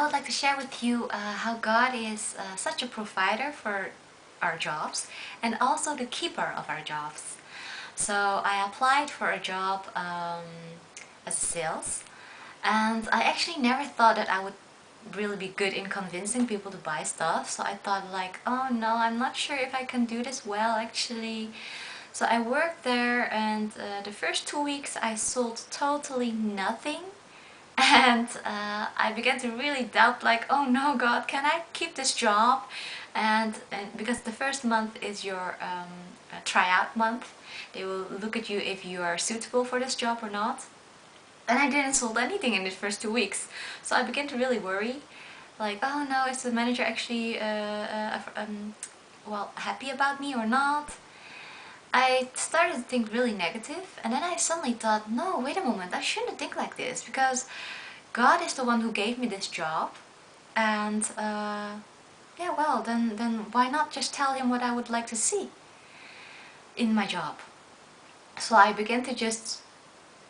would like to share with you how God is such a provider for our jobs and also the keeper of our jobs. So I applied for a job as sales, and I actually never thought that I would really be good in convincing people to buy stuff. So I thought like, oh no, I'm not sure if I can do this well actually. So I worked there, and the first 2 weeks I sold totally nothing. And I began to really doubt, like, oh no, God, can I keep this job? And because the first month is your tryout month, they will look at you if you are suitable for this job or not. And I didn't sold anything in the first 2 weeks, so I began to really worry, like, oh no, is the manager actually well, happy about me or not? I started to think really negative, and then I suddenly thought, no, wait a moment, I shouldn't think like this, because God is the one who gave me this job, and yeah, well, then why not just tell him what I would like to see in my job? So I began to just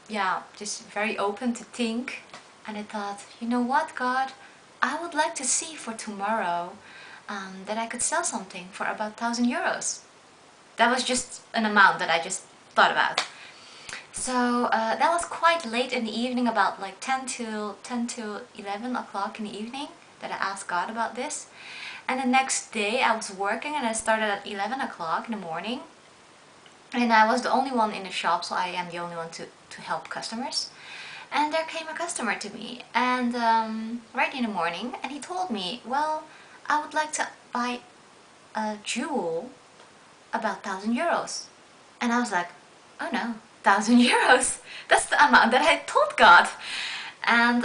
very open to think, and I thought, you know what, God, I would like to see for tomorrow that I could sell something for about 1,000 euros. That was just an amount that I just thought about. So that was quite late in the evening, about like 10 to 11 o'clock in the evening, that I asked God about this. And the next day I was working, and I started at 11 o'clock in the morning. And I was the only one in the shop, so I am the only one to help customers. And there came a customer to me, and right in the morning, and he told me, well, I would like to buy a jewel about 1,000 euros. And I was like, oh no, 1,000 euros, that's the amount that I told God. And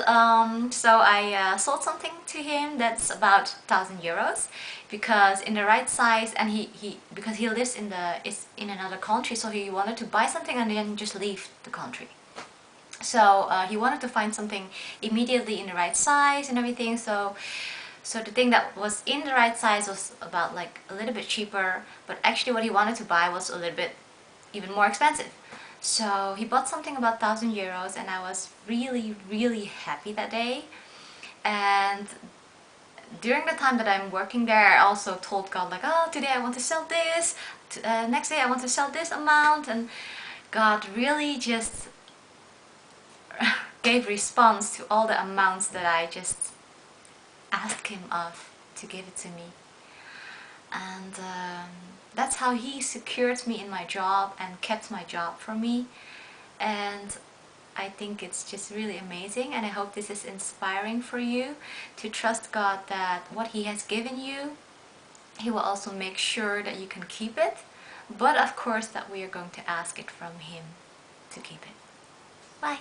so I sold something to him that's about 1,000 euros, because in the right size, and because he lives in another country, so he wanted to buy something and then just leave the country. So he wanted to find something immediately in the right size and everything. So the thing that was in the right size was about like a little bit cheaper, but actually what he wanted to buy was a little bit even more expensive. So he bought something about 1,000 euros, and I was really, really happy that day. And during the time that I'm working there, I also told God, like, oh, today I want to sell this, next day I want to sell this amount, and God really just gave response to all the amounts that I just asked him of to give it to me. And that's how he secured me in my job and kept my job for me. And I think it's just really amazing, and I hope this is inspiring for you to trust God that what he has given you, he will also make sure that you can keep it, but of course that we are going to ask it from him to keep it. Bye!